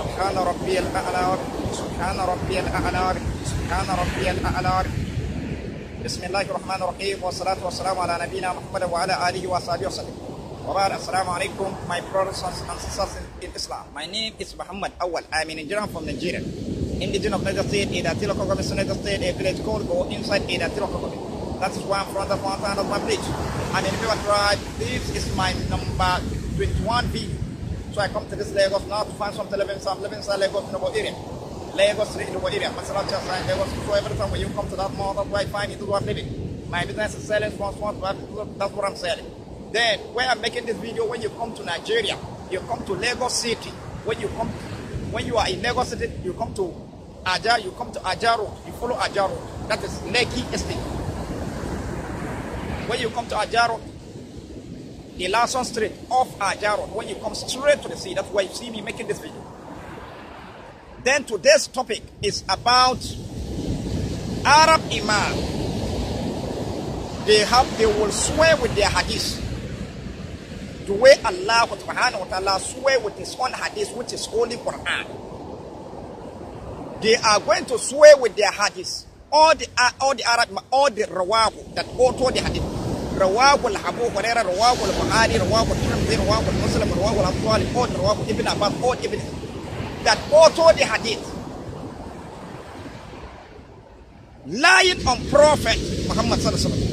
سبحان ربي الأعلى سبحان ربي الأعلى سبحان ربي الأعلى. بسم الله الرحمن الرحيم والصلاة والسلام على نبينا محمد وعلى آله وصحبه وسلم. وبعد السلام عليكم, my brothers and sisters in Islam. My name is Muhammad Awal. I'm an Nigerian from Nigeria. Indigenous of Niger State, Idatilo Kogomi, United State, a village called Go inside Idatilo Kogomi. That is why I'm from the front of my village. I'm in River Tribe. This is my number 21 video. So I come to this Lagos now to find some television. So I'm living inside Lagos in the area. Lagos Street in the area. Masala Chasa, Lagos. So every time when you come to that mall, that's where I find it is what I'm living. My business is selling from small to that's what I'm selling. Then, where I'm making this video, when you come to Nigeria, you come to Lagos City. When you are in Lagos City, you come to Ajaro, you follow Ajaro. That is Lekki Estate. When you come to Ajaro, the Lawson Street off Ajaro, when you come straight to the sea, that's why you see me making this video. Then today's topic is about Arab Imam. They will swear with their hadith. The way Allah subhanahu wa ta'ala swear with his own hadith, which is Holy Quran. They are going to swear with their hadith. All the Arab, all the RAWAHU that author the hadith. RAWAHU HURAIRA, RAWAHU BUHARI, RAWAHU TIRMIZI, RAWAHU Muslim, RAWAHU TALIB, all RAWAHU IBINI, all IBINI. That author the hadith. Lying on Prophet Muhammad sallallahu alaihi wasallam.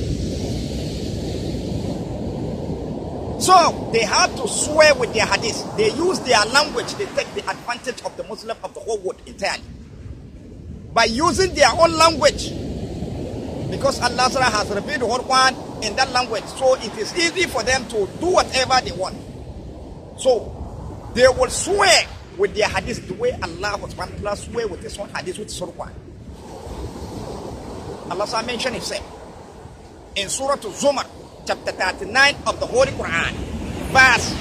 So they have to swear with their hadith. They use their language. They take the advantage of the Muslim of the whole world entirely. By using their own language. Because Allah has revealed the whole one in that language. So it is easy for them to do whatever they want. So they will swear with their hadith the way Allah was swear with his own hadith with Surah Quran. Allah mentioned himself in Surah Zumar, chapter 39 of the Holy Quran, verse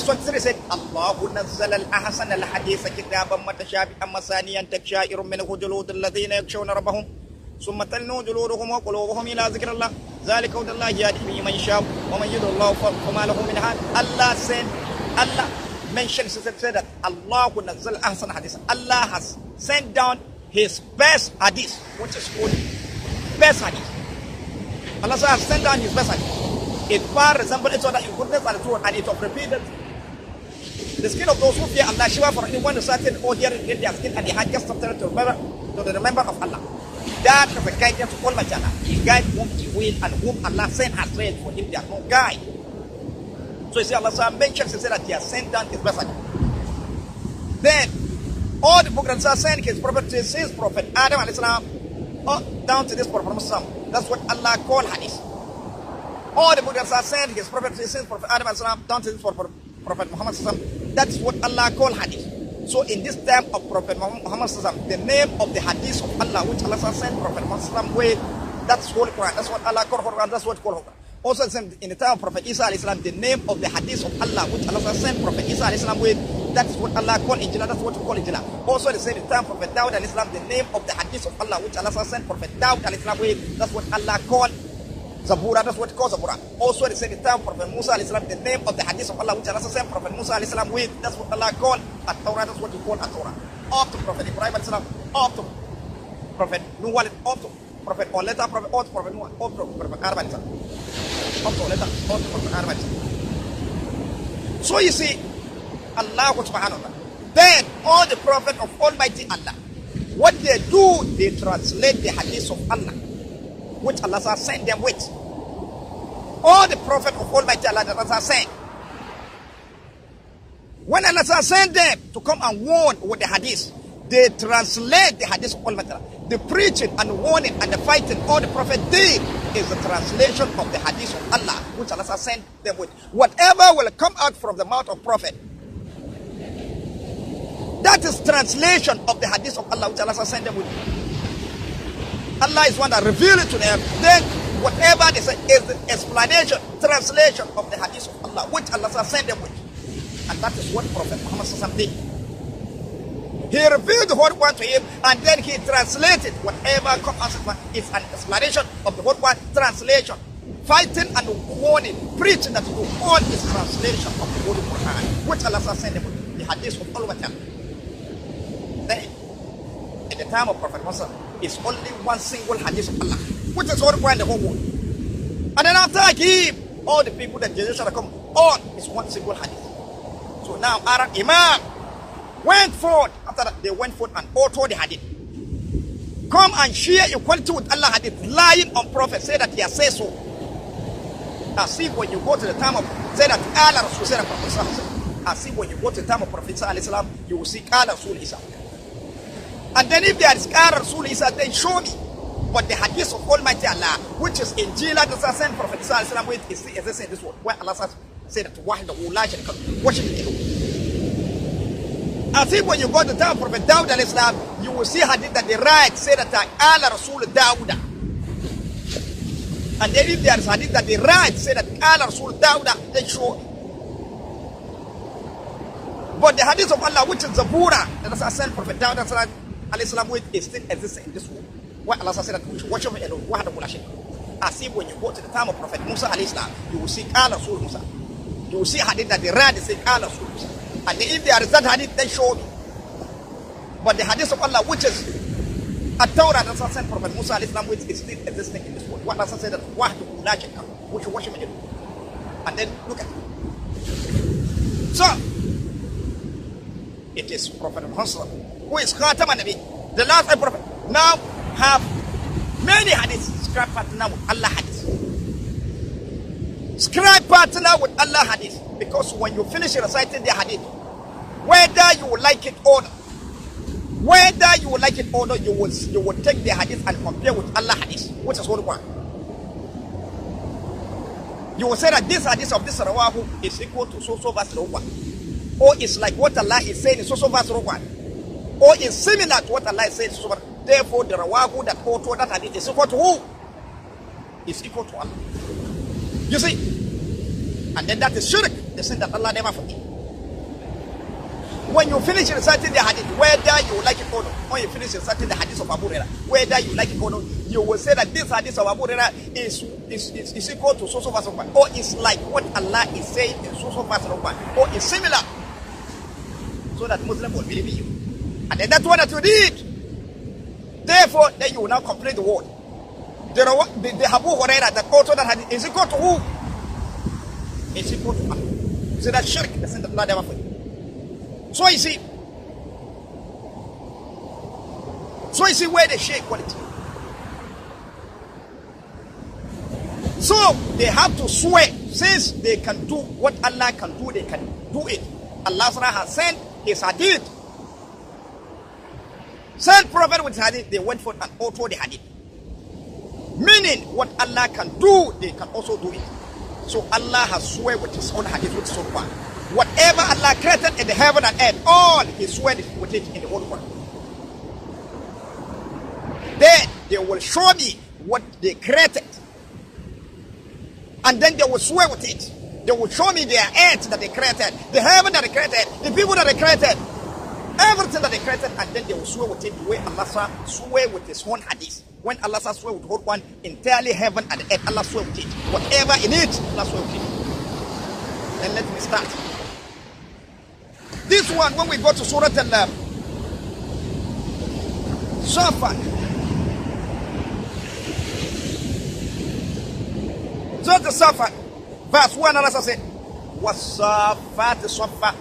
23 said, Allahu nazzal al-ahsan al-hadith kitaban mutashabihan masaniyan taksha'irun minhu juludul ladhina yakshawna rabbahum thumma talinu juluduhum wa qulubuhum ila dhikrillah dhalika hudallahi yahdi bihi man yasha wa man yudlil fama lahu min had. Allah mentioned, said that Allahu nazzal al-ahsan hadith. Allah has sent down his best hadith, which is called best hadith. Allah has sent down his best hadith. It far resembles each other in goodness and truth, and it of repeated the skin of those who fear Allah. Shiva for anyone who started or hearing in their skin and they had just started to the member of Allah. That is the guidance of Almighty Allah. He guides whom He will and whom Allah sent has read for him. There is no guide. So you see, Allah mentions, He said that He has sent down His best hadith. Then all the prophets are sent His prophet to His prophet Adam alayhi salam down to this prophet Muhammad. That's what Allah called hadith. All the prophets are sent His prophet to His prophet Adam alayhi salam down to this prophet Muhammad. That's what Allah called hadith. So in this time of Prophet Muhammad, the name of the hadith of Allah, which Allah sent Prophet Muhammad with, that's Holy Quran. That's what Allah called Quran. That's what called Quran. Also in the time of Prophet Isa alayhi salam, the name of the hadith of Allah, which Allah sent Prophet Isa alayhi salam with, that's what Allah called Injil. That's what we call Injil. Also the same time Prophet Dawud alayhi salam, the name of the hadith of Allah, which Allah sent Prophet Dawud alayhi salam with, that's what Allah called Zabura. That's what we call Zabura. Also the same time Prophet Musa alayhi salam, the name of the hadith of Allah, which Allah sent Prophet Musa alayhi salam with, that's what Allah called At-Torah. That's what we call At-Torah. Up to Prophet Ibrahim alayhi salam, up to Prophet Nuh, up to Prophet or later Prophet, up to Prophet Nuh, up to Prophet Adam alayhi salam. So you see, Allah subhanahu wa ta'ala. Then all the prophets of Almighty Allah, what they do, they translate the hadith of Allah, which Allah has sent them with. All the prophets of Almighty Allah that Allah has sent. When Allah has sent them to come and warn with the hadith, they translate the hadith of Almighty Allah. The preaching and warning and the fighting all the prophet did is the translation of the hadith of Allah, which Allah has sent them with. Whatever will come out from the mouth of prophet, that is translation of the hadith of Allah, which Allah has sent them with. Allah is one that revealed it to them. Then whatever they say is the explanation, translation of the hadith of Allah, which Allah has sent them with. And that is what Prophet Muhammad did. He revealed the whole Quran to him, and then he translated whatever comes out is an explanation of the whole Quran, translation fighting and warning, preaching that you all is translation of the Holy Quran, which Allah has sent the Hadiths of all them. Then, at the time of Prophet Muhammad, it's only one single Hadith of Allah, which is all in the whole world. And then after I give all the people that Jesus shall come, all is one single Hadith. So now Arab Imam went forth. After that, they went forth and authored the Hadith. Come and share equality with Allah Hadith, lying on Prophet, say that he has said so. As if when you go to the time of, say that Allah Rasul said that Prophet, as if when you go to the time of Prophet Sallallahu, you will see Allah Rasul Isa. And then if there is Allah Rasul Isa, then show me. But the Hadith of Almighty Allah, which is in Jila, the sent Prophet Sallallahu with, is in this word, where Allah said that Wahdahu la sharika lahu, worship Him. As if when you go to the time of Prophet Dawud al-Islam, you will see Hadith that the right say that Allah Rasul Dawuda. And then if there is Hadith that the right say that Allah Rasul Dawuda, then show. But the Hadith of Allah, which is Zabura, that Allah sent Prophet Dawud al-Islam with, is still existing in this world. Where Allah said that we should worship Him alone. As if when you go to the time of Prophet Musa al-Islam, you will see Allah Rasul Musa. You will see Hadith that the right say Allah Rasul Musa. And if there is that Hadith, then show me. But the Hadith of Allah, which is a Torah that Allah sent Prophet Musa al-Islam with, is still existing in this world. What Allah said that Wahdahu la sharika lahu, we should worship Him. And then look at it. So it is Prophet Muhammad who is Khatam an-Nabi, the last prophet. Now have many hadiths. Scribe partner with Allah hadith. Scribe partner with Allah hadith. Because when you finish reciting the hadith, whether you like it or not, you will take the hadith and compare with Allah hadith, which is one. You will say that this hadith of this RAWAHU is equal to so verse 1, or it's like what Allah is saying in so verse 1, or is similar to what Allah is saying. Therefore, the RAWAHU that authored that hadith is equal to who? Is equal to Allah. You see, and then that is shirk, the sin that Allah never forgives. When you finish reciting the hadith, whether you like it or not, when you finish reciting the hadith of Abu Hurairah, whether you like it or not, you will say that this hadith of Abu Hurairah is equal to so verse 1, or is like what Allah is saying in so verse 1, or is similar, so that Muslim will believe in you. And then that's what that you did. Therefore, then you will now complete the word. The HABU HURAIRA, the author that hadith, is equal to who? It's equal to Allah. So that shirk, the sin that Allah never forgives. So you see where they share equality. So they have to swear, since they can do what Allah can do, they can do it. Allah has sent His hadith. Sent prophet with hadith, they went for and authored the hadith. Meaning what Allah can do, they can also do it. So Allah has swear with His own hadith, with His own word. Whatever Allah created in the heaven and earth, all He swore with it in the whole world. Then they will show me what they created. And then they will swear with it. They will show me their earth that they created, the heaven that they created, the people that they created, everything that they created, and then they will swear with it the way Allah swear with His own hadith. When Allah swear with the whole one, entirely heaven and earth, Allah swear with it. Whatever in it, Allah swear with it. Then let me start. This one, when we go to Surah Al-Safat, Surah Al-Safat, verse 1, Allah says, وَالصَّافَّاتِ صَفًّا.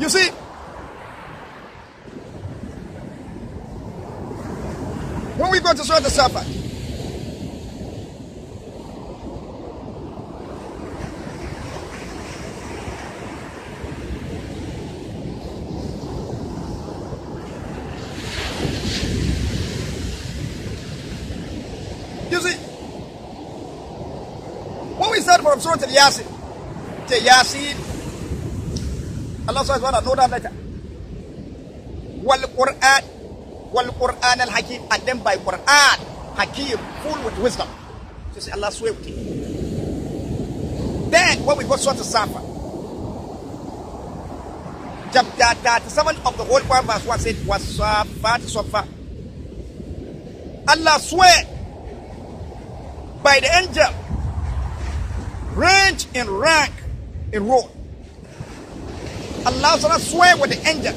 You see, when we go to Surah Al-Safat, you see, when we start from Surah Al-Yasin, Allah says, "Well, know that letter. Wal Quran al-Hakim," and then by Quran, Hakim, full with wisdom. So say Allah swear with it. Then when we go to Surah Al-Safat, Chapter 37 of the whole Quran, verse 1 said, Wasafat Safa. Allah swear by the angel, range in rank in role. Allah swear with the angel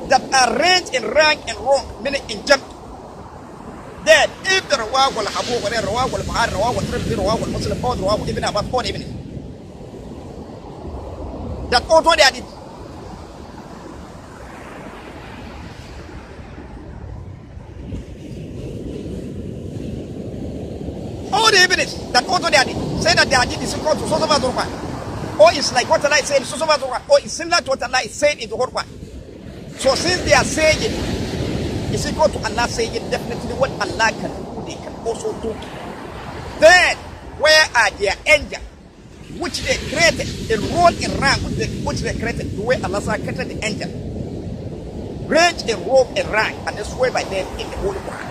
that are ranged in rank and role, meaning in jump. That if the RAWAHU HABU, RAWAHU BUHARI, RAWAHU TIRMIZI, RAWAHU Muslim, or RAWAHU IBINI, about all IBINI, that auto they did. All the evidence that auto they did say that they did is equal to Sosa Quran, or it's like what Allah is saying, Sosa Quran, or it's similar to what Allah is saying in the Quran. So since they are saying it, it's equal to Allah saying it, definitely what Allah can do, they can also do. Then, where are their angels, which they created, enrolled in rank, which they created, the way Allah created the angel, range in robe and rank, and they swear by them in the Holy Quran.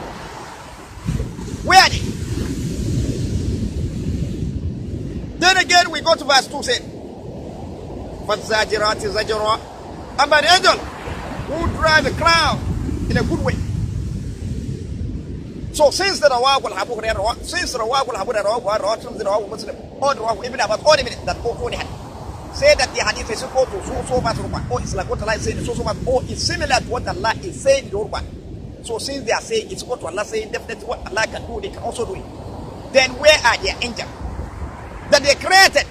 Where are they? Then again, we go to verse 2, say, فَالزَّاجِرَاتِ زَجْرًا. And by the angel who drive the cloud in a good way. So since the RAWAHU HABU, since the RAWAHU HABU, RAWAHU TIRMIZI, RAWAHU Muslim, or RAWAHU IBINI, about all the minutes that all they had, say that the hadith is equal to so much, or it's like what Allah is saying, so much, or it's similar to what Allah is saying in the Quran. So since they are saying it's equal to Allah saying, definitely what Allah can do, they can also do it. Then where are their angels that they created,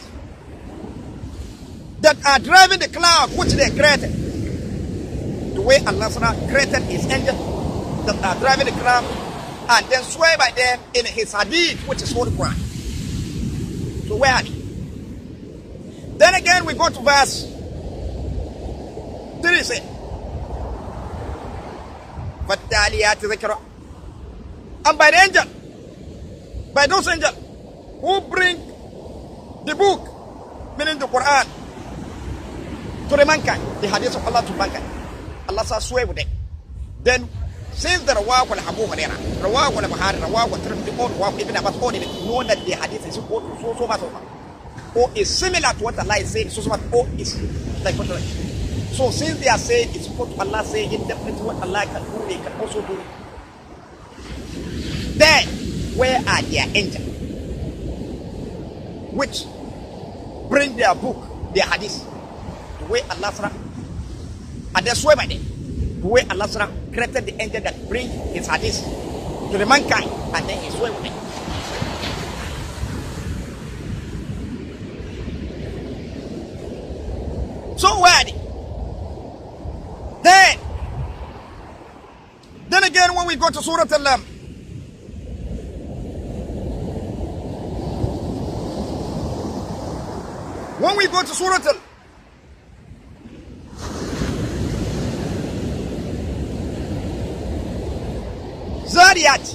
that are driving the cloud which they created? The way Allah created his angels that are driving the cloud, and then swear by them in his hadith, which is Holy Quran. So where are they? Then again we go to verse 3, say, فَالتَّالِيَاتِ ذِكْرًا. And by the angel, by those angels who bring the book, meaning the Quran, to the mankind, the hadith of Allah to mankind, Allah swear with them. Then since the RAWAHU HABU, RAWAHU BUHARI, RAWAHU TIRMIZI, or RAWAHU IBINI, about all of it, know that the hadith is equal to so much, or is similar to what Allah is saying, so much, or is like what Allah is. So since they are saying it's equal to Allah saying it, definitely what Allah can do, they can also do it. Then where are their angels, which bring their book, their hadith, the way Allah and they swear by them, the way Allah created the angel that bring his hadith to the mankind, and then he swear with them. So where are they? Then again, when we go to Surah Al-Lam, when we go to Surah Al, Zariyat,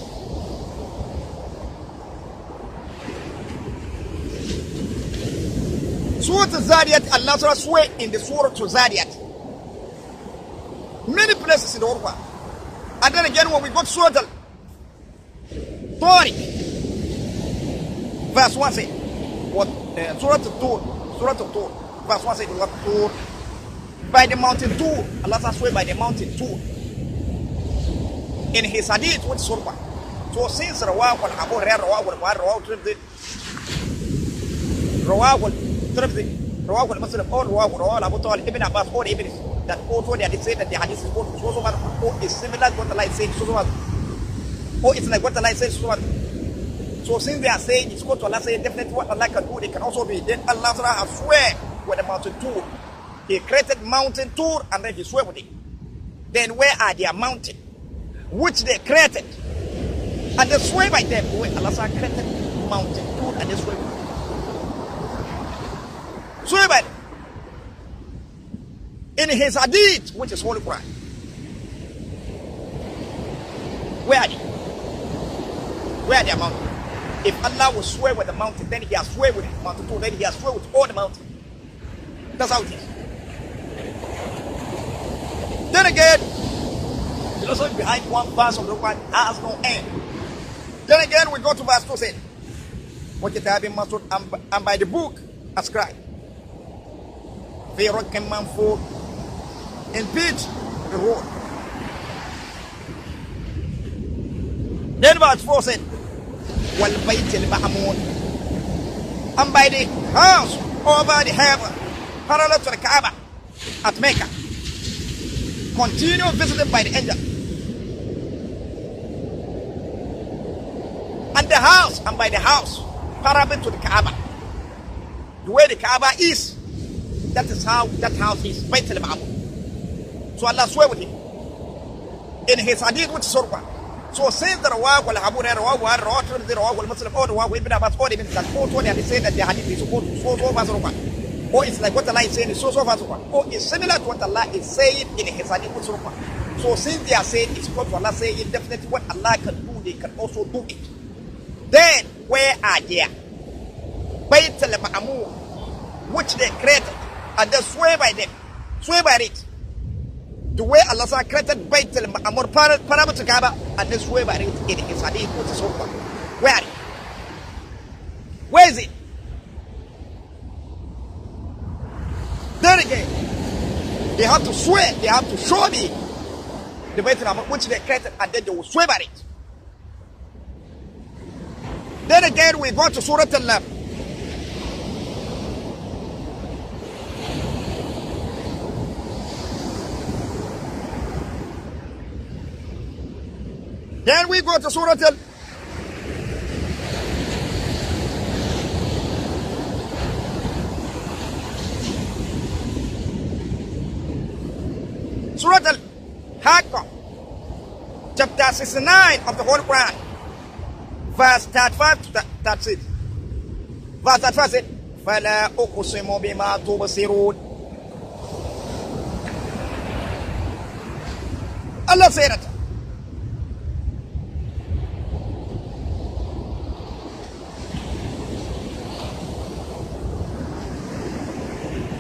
Surah Zariyat, Allah swear in the Surah to Zariyat. Many places in the Quran. And then again, when we go to Surah Al-Tariq, verse 1 say, what? Surah Al-Tur, verse 1 say, what? Tur, by the mountain Tur, Allah swear by the mountain Tur. In his hadith, which is Surah. So since RAWAHU HABU, RAWAHU BUHARI, RAWAHU TIRMIZI, RAWAHU Muslim, or RAWAHU Abu Talib, Ibn Abbas, or Ibn, that also they say that the hadith is so much, or is similar to what Allah is saying, so much, or it's like what Allah is saying, so much. So since they are saying it's good to Allah saying, definitely what Allah can do, they can also do it. Then Allah has swear with the mountain Tur. He created mountain Tur, and then he swear with it. Then where are their mountain, which they created, and they swear by them? Where Allah created mountain Tur, and they swear by them. Swear by them. In his hadith, which is Holy Quran. Where are they? Where are their mountain? If Allah will swear with the mountain, then he has swear with the mountain too, then he has swear with all the mountains. That's how it is. Then again, the lesson behind one verse of the Quran has no end. Then again, we go to verse 2, say, and by the book ascribed. في رك منفور, impede the road. Then verse 4 said, وَالْبَيْتِ الْمَحْمُودِ, and by the house over the heaven, parallel to the Kaaba at Mecca, continue visited by the angel. And the house, and by the house, parallel to the Kaaba, the way the Kaaba is, that is how that house is, Bayt al-Ma'mur. So Allah swear with him in his hadith, which is Surah. So since the RAWAHU, HURAIRA, RAWAHU, TIRMIZI, RAWAHU, Muslim, or RAWAHU, Ibn Abbas, all even that quote when they say that the hadith is supposed to so far Surah. Or it's like what Allah is saying is so far Surah. Or it's similar to what Allah is saying in his hadith with Surah. So since they are saying it's supposed to Allah saying definitely what Allah can do, they can also do it. Then where are they? Bayt al-Ma'mur, which they created, and they swear by them, swear by it. The way Allah created Bayt al-Ma'mur, parallel to Kaaba, and they swear by it in his hadith, which is Surah. Where are they? Where is it? Then again, they have to swear, they have to show me the Bayt al-Ma'mur, which they created, and then they will swear by it. Then again, we go to Surah Al-Lam. Then we go to Surah Al. Surah Al-Haqqah, chapter 69 of the Holy Quran, verse 35 to 36. Verse 35 said, فَلَا أُقْسِمُ بِمَا تُبْصِرُونَ. Allah said it.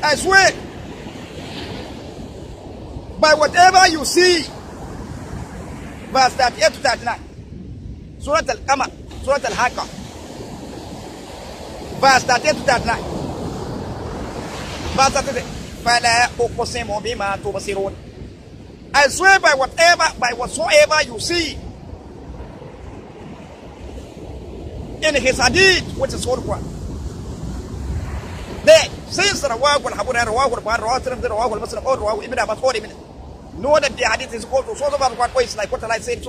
I swear by whatever you see. Verse 38 to 39. Surah Al-Qamar, Surah Al-Haqqah, verse 38 to 39. Verse 38. فَلَا أُقْسِمُ بِمَا تُبْصِرُونَ. I swear by whatsoever you see. In his hadith, which is Surah. Then, since RAWAHU, HURAIRA, RAWAHU, RAWAHU, TIRMIZI, RAWAHU, Muslim, or RAWAHU, Ibn Abbas, all even know that the hadith is called to so or it's like what Allah is saying,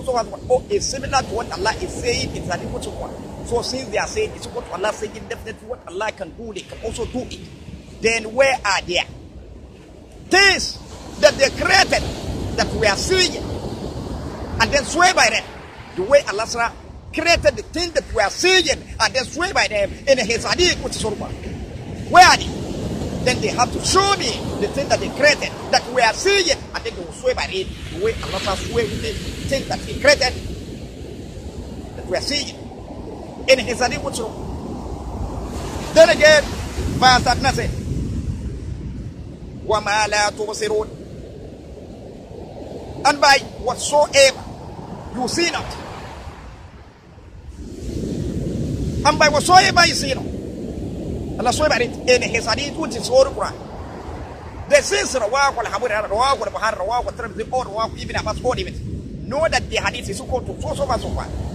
or is similar to what Allah is saying in hadith, which one. So since they are saying it's what Allah is saying, definitely what Allah can do, they can also do it. Then where are they? Things that they created that we are seeing, and then swear by them. The way Allah created the thing that we are seeing, and then swear by them in his hadith, which is Surah. Where are they? Then they have to show me the thing that they created, that we are seeing, and then they will swear by it, the way Allah swear with the thing that He created, that we are seeing in His hadith. What's wrong? Then again, verse 39 says, وَمَا لَا تُبْصِرُونَ, and by whatsoever you see not, and by whatsoever you see not, Allah swear by it in his hadith, which is Holy Quran. They say RAWAHU, HURAIRA, RAWAHU, BUHARI, RAWAHU, TIRMIZI, or RAWAHU, Ibn Abbas, all even know that the hadith is equal to so far,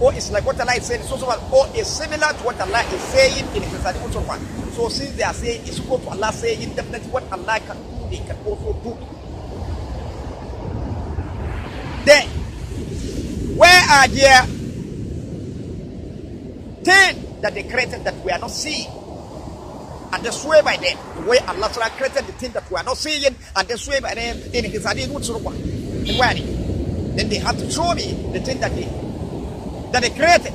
or it's like what Allah is saying, so far, or is similar to what Allah is saying in his hadith, so far. So since they are saying it's equal to Allah saying, definitely what Allah can do, they can also do. Then, where are there things that they created that we are not seeing? And they swear by them, the way Allah created the thing that we are not seeing, and they swear by them in his hadith, which is and where are they? Then they have to show me the thing that they created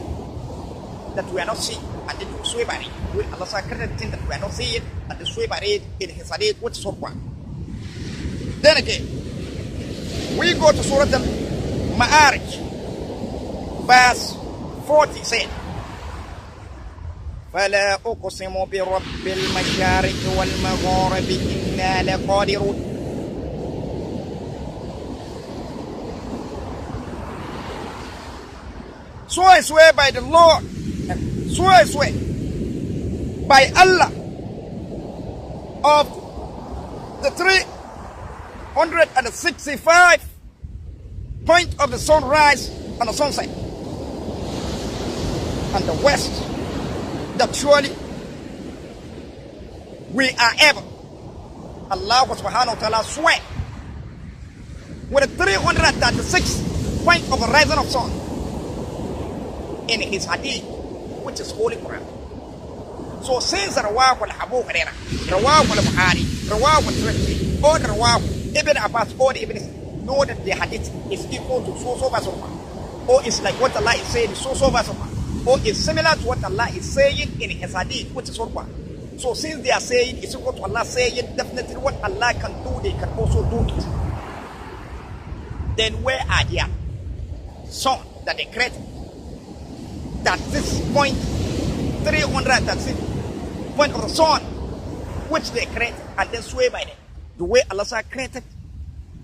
that we are not seeing, and then they swear by it. The way Allah created the thing that we are not seeing, and they swear by it in his hadith, which is Then again, we go to Surah Al-Ma'arij, verse 40 said, فلا أقسم برب المشارق والمغارب إنا لقادرون. So I swear by the Lord, so I swear by Allah of the 365 point of the sunrise and the sunset and the west, that surely we are able, Allah subhanahu wa ta'ala swear with the 336 point of the rising of sun in his hadith, which is Holy Quran. So since RAWAHU HURAIRA, RAWAHU BUHARI, RAWAHU TIRMIZI, or RAWAHU Ibn Abbas, or the Ibn, know that the hadith is equal to so verse of one, or it's like what Allah is saying, so verse of one, or it's similar to what Allah is saying in his hadith, which is Quran. So since they are saying it's equal to Allah saying, definitely what Allah can do, they can also do it. Then where are their sun that they created? That this point 336 point of the sun, which they created and then swear by them. The way Allah created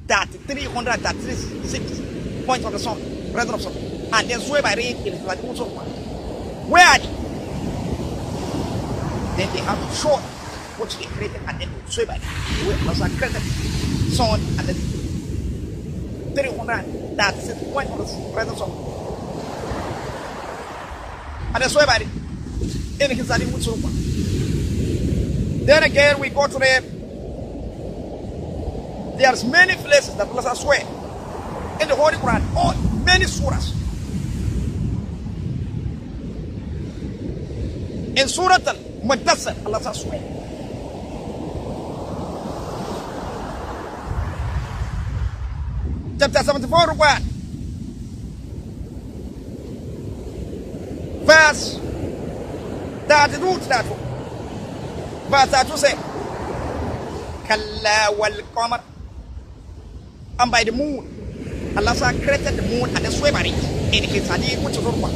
that 336 point of the sun, rising of sun, and then swear by it in his like also. Where are they? Then they have to show what they created and then swear by it. The way Allah created sun and then 336 point of the rising of sun. And then swear by it. In his hadith. Then again we go to there's many places that Allah swear in the Holy Quran, or many surahs. In Surah Al-Mudaththir, Allah swear. Chapter 74, verse 32 to that one. Verse 32 say, Kalla wal qamar. And by the moon, Allah created the moon and the swear by it in his hadith, which is one.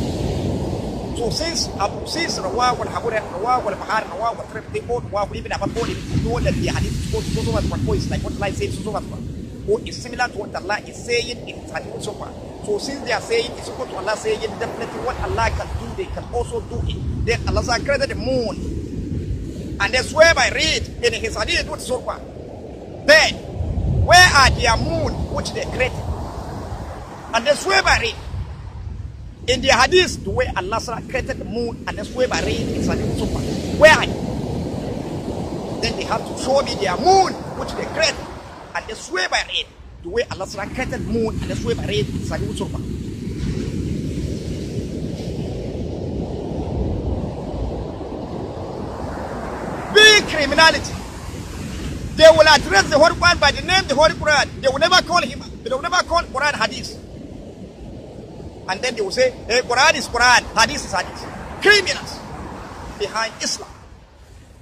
So since RAWAHU HURAIRA, RAWAHU BUHARI, RAWAHU TIRMIZI, they all RAWAHU Ibn Abbas, all know that the hadith is called so much one, is like what Allah says so much one, or is similar to what Allah is saying in his hadith so far. So since they are saying it's equal to Allah saying, definitely what Allah can do, they can also do it. Then Allah created the moon and they swear by it in his hadith, which is so far. Then where are their moon which they created? And they swear by it in their hadith, the way Allah created the moon and they swear by it in his hadith so far. Where are they? Then they have to show me their moon which they created and they swear by it, the way Allah created the moon and they swear by it in his hadith so far. Big criminality. They will address the Holy Quran by the name the Holy Quran. They will never call him. They will never call Quran Hadith. And then they will say, hey, Quran is Quran, Hadith is Hadith. Criminals behind Islam.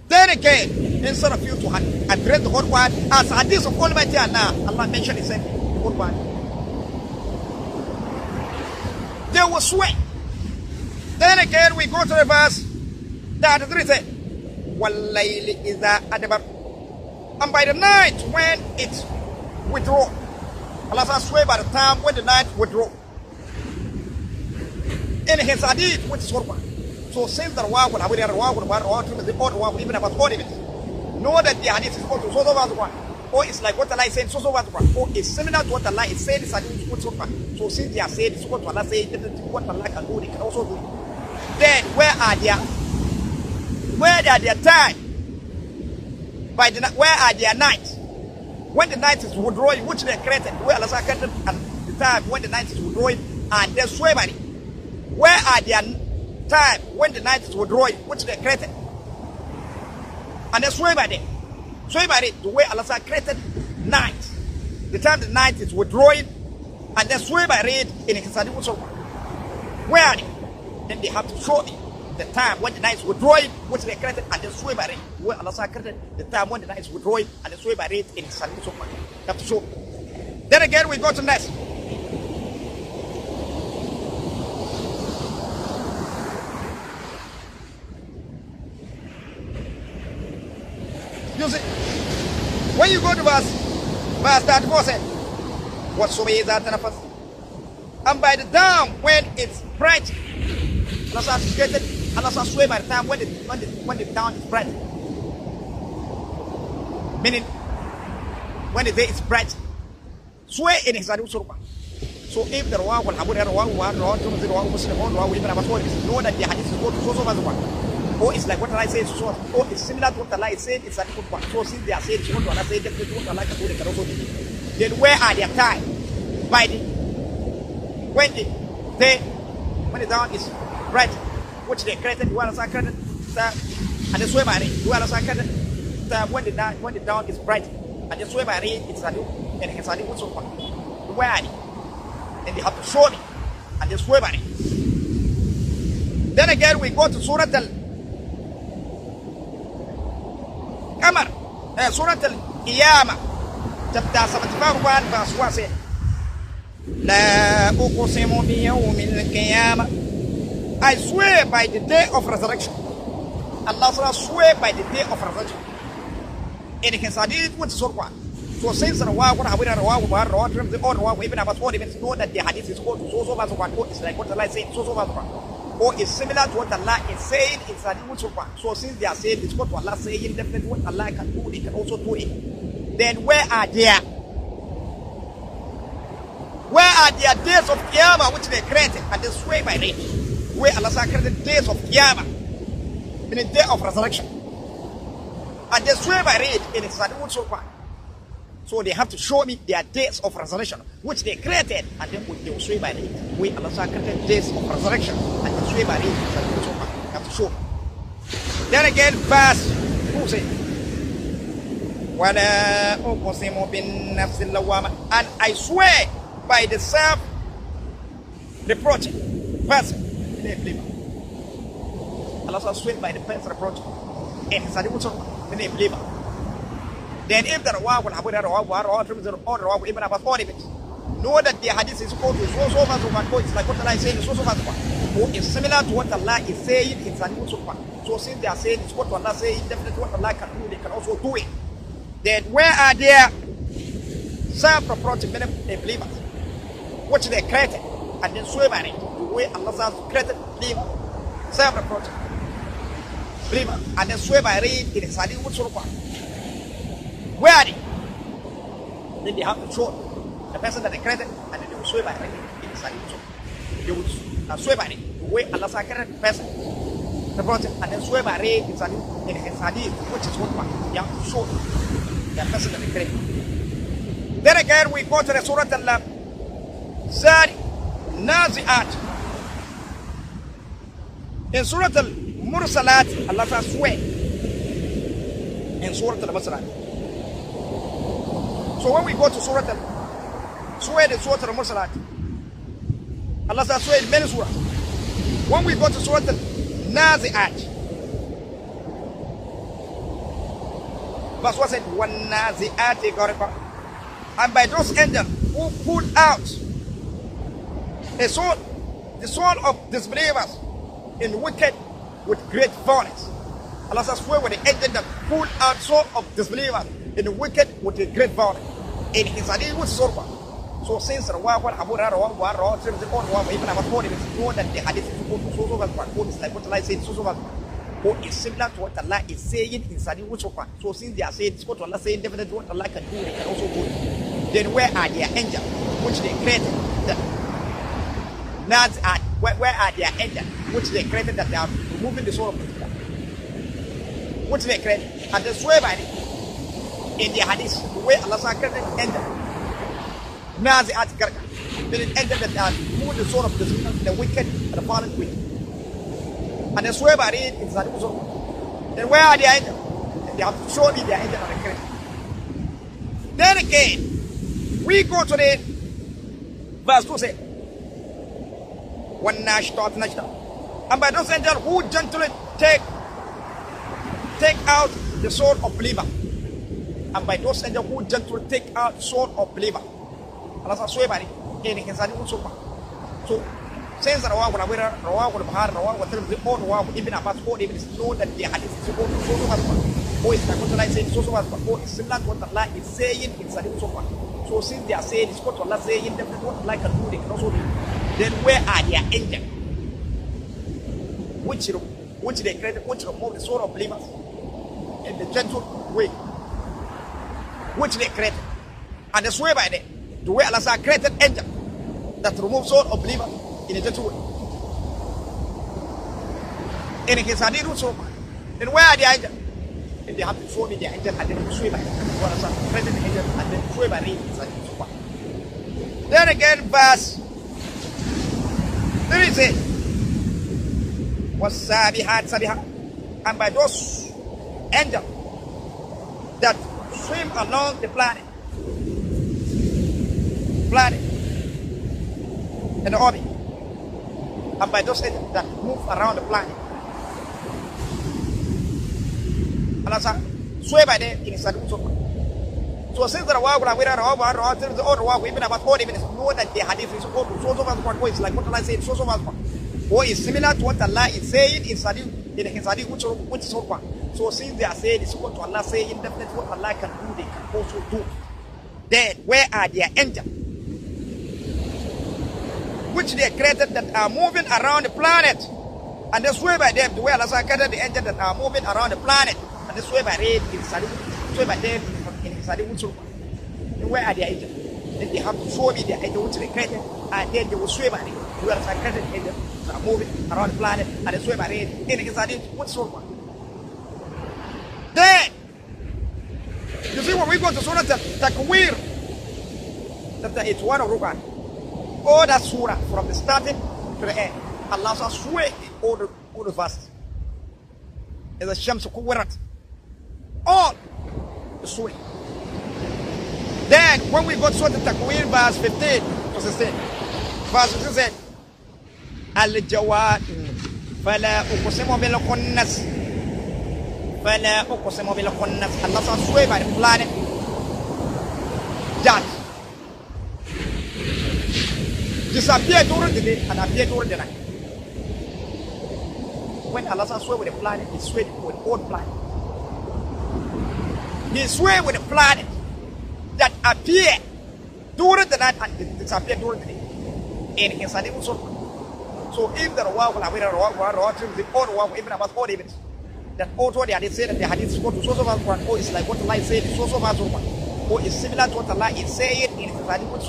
Then again, instead of you to address the Holy Quran as Hadith of Almighty Allah, Allah mentioned His name, the Holy Quran. They will swear. Then again, we go to the verse that says, وَاللَّيْلِ إِذَا أَدْبَرَ. And by the night when it withdraw, Allah swear by the time when the night withdraw. In his hadith, which is Quran. So since the RAWAHU HURAIRA, RAWAHU TIRMIZI, or RAWAHU Ibn Abbas, all of it, know that the hadith is called to so verse one, or it's like what Allah is saying, so verse one, or it's similar to what Allah is saying, it's hadith is Quran. So since they are saying it's what Allah says, what Allah can do, they can also do. Then where are their time? By the where are their nights? When the night is withdrawing, which they created, where Allah created, and the time when the night is withdrawing, and they swear by it. Where are their time when the night is withdrawing, which they created, and they swear by them? Swear by it, the way Allah created night, the time the night is withdrawing, and they swear by it in His hadith. Where are they? Then they have to show me the time when the night is withdrawing, which they created, and they swear by it. Where Allah created the time when the night is withdrawing, and they swear by it in His hadith. They have to show. Then again, we go to next. You see, when you go to verse 34, say, whatsoever is that nafas, and by the dawn when it's bright, Allah created, Allah swear by the time when the dawn is bright. Meaning, when the day is bright. Swear in his hadith. So if the RAWAHU HABU RAWAHU TIRMIZI RAWAHU Muslim RAWAHU Ibn Abbas, know that the hadith is going to so one. Or it's like what Allah says, so or it's similar to what Allah is saying, it's a good one. So since they are saying what Allah says, definitely what Allah can do, they can also do. Then where are their time? By the when the day, when the dawn is bright, which they created, you are created, and the swear by it, you are created, when the dawn is bright, and the swear by it, it's a new, and it's a new what's over. Where are they? And they have to show me, and they swear by it. Then again, we go to Surah Al-Qamar, Surah Al-Qiyamah, chapter 75, verse 1 says, La uqsimu bi yawmil qiyamah. I swear by the day of resurrection. Allah swear by the day of resurrection. And it can say what's so what. So since RAWAHU HABU RAWAHU BUHARI RAWAHU TIRMIZI or RAWAHU Ibn Abbas, all even know that the hadith is called so what, or it's like what Allah is saying, so what, or it's similar to what Allah is saying, it's a new what. So since they are saying it's what Allah is saying, definitely what Allah can do, they can also do it. Then where are their days of Qiyamah which they created and they swear by it? Where Allah created days of Qiyamah in the day of resurrection. And they swear by it in its Sadhu. So they have to show me their days of resurrection which they created, and then they will swear by it. Where Allah created days of resurrection and they swear by it in Sadhu. You have to show me. Then again, verse 2 says, وَلَا أُقْسِمُ بِالنَّفْسِ اللَّوَّامَةِ. And I swear by the self-reproaching person. Allah swear by the person reproaching. And his hadith the name believer. Then if the RAWAHU HABU RAWAHU TIRMIZI or RAWAHU Ibn Abbas, all of it, know that the hadith is called so much of what it's like what Allah is saying, so much of what. Or it's similar to what Allah is saying, it's hadith. So since they are saying it's what Allah is saying, definitely what Allah can do, they can also do it. Then where are their self-reproaching believers, which they created and then swear by it? The way Allah has created believer, self-reproaching believer, and then swear by it in his hadith, which where are they? Then they have to show the person that they created, and then they will swear by it in his hadith. They will swear by it the way Allah has created the person, the project, and then swear by it in his hadith, which is what you have to show the person that they created. Then again, we go to the Surah Al-Nazi'at. In Surah Al-Mursalat, Allah says swear. In Surah Al-Mursalat. So when we go to Surah Al-Mursalat, Allah says swear in many surahs. When we go to Surah Al-Nazi'at, verse 1 said, وَالنَّازِئَاتِ غَرْقًا. And by those angels who pulled out the soul of disbelievers in wicked with great violence. Allah says, swear with the angel that pulled out soul of disbelievers in wicked with a great violence. In his hadith with surah. So since RAWAHU HABU RAWAHU BUHARI TIRMIZI or RAWAHU Ibn Abbas, know that the hadith is supposed to so it's like what Allah is saying, so or it's similar to what Allah is saying in hadith with surah. So since they are saying it's what Allah is saying, definitely what Allah can do, they can also do it. Then where are their angels which they created? Where are their angels which they created that they are removing the soul of the people? Which they created and they swear by it in the hadith, the way Allah created angels. Nazi'at Garka, meaning angels that are removing the soul of the wicked and the fallen wicked. And they swear by it in the hadith. Then where are their angels? And they have to show me their angels are created. Then again, we go to the verse 2 say, وَالنَّاشْطَاتِ نَشْطًا. And by those angels who gently take out the soul of believer. And by those angels who gently take out the soul of believer. Allah says, swear by it. And he can say, so since RAWAHU HABU RAWAHU BUHARI RAWAHU TIRMIZI or RAWAHU Ibn Abbas, all even know that the hadith is supposed to so or it's like what Allah is saying, so or it's similar to what Allah is saying in hadith so. So since they are saying it's what Allah is saying, definitely what Allah can do, they can also do. Then where are their angels? Which they created, which remove the soul of believers in the gentle way. Which they created. And they swear by them. The way Allah created angel that removes all of believer in a gentle way. In a case I didn't so much. Then where are the angels? And they have to show me the angel and then swear by them. Allah created the angel and then swear by them. Then again, verse 3 says, وَالسَّابِحَاتِ سَبِحًا. And by those angels that swim along the planet and the orbit, and by those angels that move around the planet, Allah swear by them in His Hadith. So since the RAWAHU, RAWAHU, even about 40 minutes, know that the Hadith is called so verse 1, is like what Allah said, so verse 1. Or is similar to what Allah is saying in His Hadith, which is so far. So since they are saying it's what Allah saying, definitely what Allah can do, they can also do. Then where are their angels? Which they created that are moving around the planet. And they swear by them, the way Allah created the angels that are moving around the planet. And they swear by them in Hadith, swear by them in His Hadith. Where are their angels? Then they have to show me their angels which they created, and then they will swear by them. The Allah created the angels that are moving around the planet, and they swear by them in His Hadith. What's so far? Then, you see when we go to Surah Takwir, chapter 81 of Quran, all that surah from the starting to the end, Allah swear in all the verses. It's a Shams Kuwarat. All the surah. Then, when we go to Surah Takwir, verse 15 to 16, verse 15 said, Al-Jawad, Fala uqsimu bil khunnas. Fala uqsimu bil khunnas. Allah swear by the planet that disappear during the day and appear during the night. When Allah swear with the planet, He swear with the old planet. He swear with the planet that appear during the night and disappear during the day. In His Hadith. So if the RAWAHU, the old RAWAHU, even about 40 minutes, that also they had said that the Hadith go to so verse 1, or it's like what Allah said, so verse 1, or it's similar to what Allah is saying in His Hadith.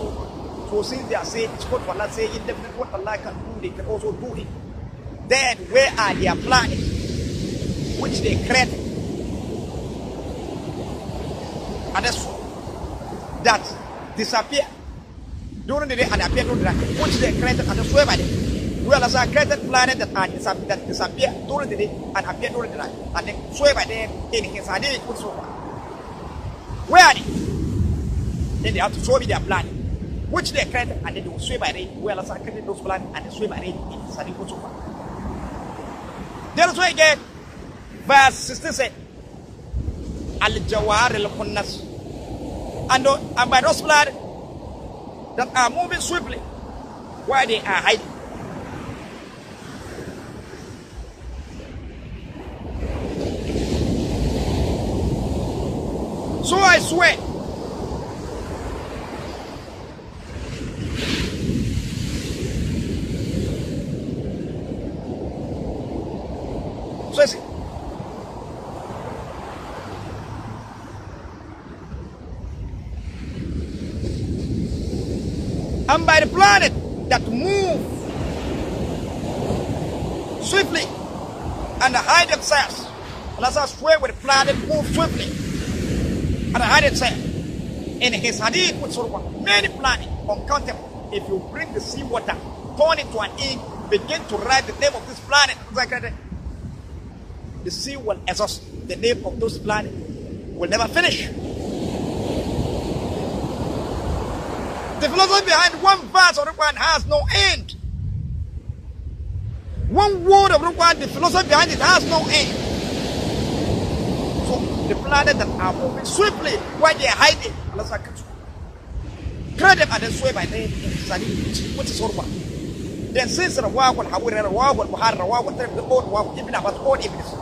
So since they are saying it's what Allah saying, definitely what Allah can do, they can also do it. Then where are their planets which they created? And that's that disappear during the day and appear during the night, which they created and swear by them. Well, Allah created planets that disappear during the day and appear during the night, and they swear by them in His Hadith. Where are they? Then they have to show me their planet, which they created, and then they will swear by them. Well, Allah created those planets and they swear by them in His Hadith. That's why again, verse 16 said, Al-Jawar al-Khunnas. And by those planets that are moving swiftly, where they are hiding. So I swear, so I see, and by the planet that move swiftly and hide themselves, and as I swear with the planet move swiftly and hide itself. In His Hadith, which sort of many planets uncountable. If you bring the sea water, turn it to an ink, begin to write the name of this planet, the sea will exhaust. The name of those planets will never finish. The philosophy behind one verse of the Quran has no end. One word of the Quran, the philosophy behind it has no end. So the planets that are moving swiftly while they are hiding, Allah create them and then swear by them in His Hadith, which is Horba. Then since RAWAHU, HURAIRA, RAWAHU, BUHARI, RAWAHU, RAWAHU, IBINI, all Iblis,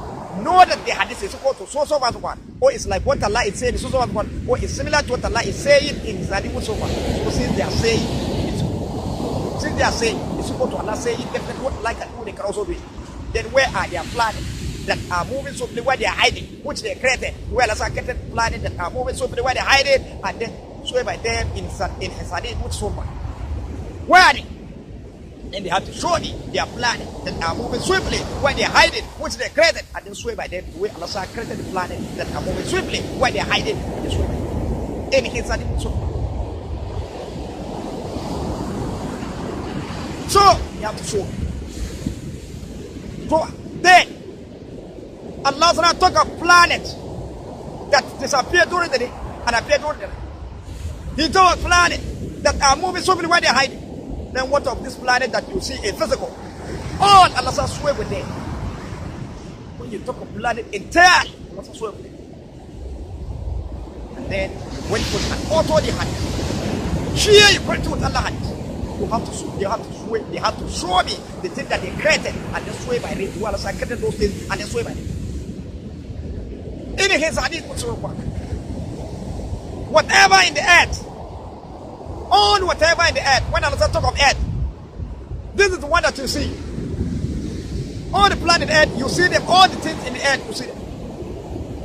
know that the Hadith is equal to so verse 1, or it's like what Allah is saying, so verse 1, or it's similar to what Allah is saying in His Hadith, so far. So since they are saying it's equal to Allah saying, definitely what Allah can do, they can also do it. Then where are their planets that are moving swiftly where they are hiding, which they created? Well, as I created planets that are moving swiftly where they are hiding, and then swear by them in his hadith which someone. Where are they? And they have to show me their planet that are moving swiftly where they hide it, which they created, and then swear by them the way Allah created the planet that are moving swiftly where they hide it, and they swear by them. In his hadith which someone. So you have to show me. So then Allah talk of planets that disappear during the day and appear during the night. He told a planet that are moving swiftly where they hide. Then what of this planet that you see is physical? All Allah swear with them. When you talk of planet entirely, Allah swear with them. And then when you put an auto the hand, here you put what Allah had. You have to swear, they have to show me the thing that they created and then swear by it. Allah created those things and then swear by it. In his hadith, whatever in the earth, on whatever in the earth, when Allah talk of earth, this is the one that you see. On the planet earth, you see them, all the things in the earth, you see them.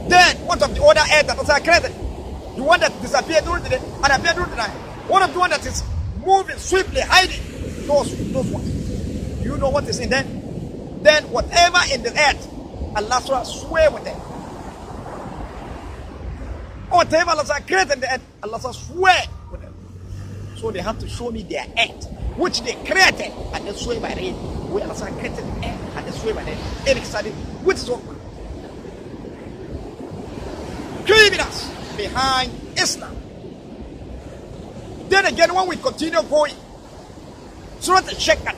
Then, what of the other earth that Allah created? The one that disappeared during the day and appeared during the night. What of the one that is moving swiftly, hiding? Those ones. You know what is in them? Then, whatever in the earth, Allah swear with them. Whatever Allah created in the earth, Allah swear with them. So they have to show me their earth, which they created, and they swear by it. We Allah created the earth, and they swear by it. Which is what? Criminals behind Islam. Then again, when we continue going, Surah Al-Shakkat,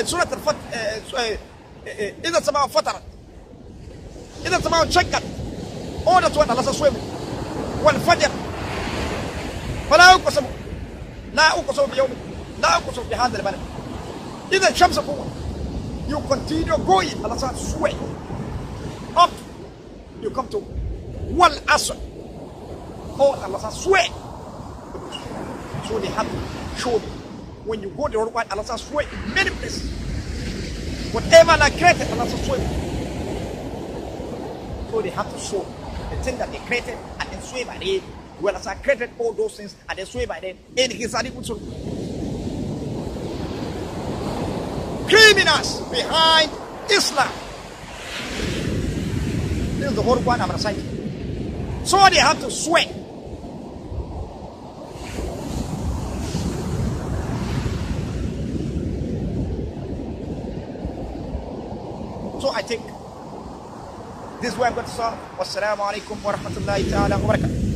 Surah Al-Fatarat, إذا السماء فطرت, إذا السماء انشقت, all that's what Allah swear with. والفجر فلا أقسم لا أقسم بيوم لا أقسم بهذا البلد إذا الشمس قوة. You continue going, Allah swear up, you come to Wal Asr. Oh, Allah swear. So they have to show me. When you go to the Quran, Allah swear in many places. Whatever Allah created, Allah swear. So they have to show the thing that they created and then swear by it. Well, Allah created all those things and then swear by them. In his hadith, criminals behind Islam. This is the whole one I'm reciting. So they have to swear. So I think this is where I'm going to start. Wassalamu alaikum wa rahmatullahi ta'ala wa barakatuh.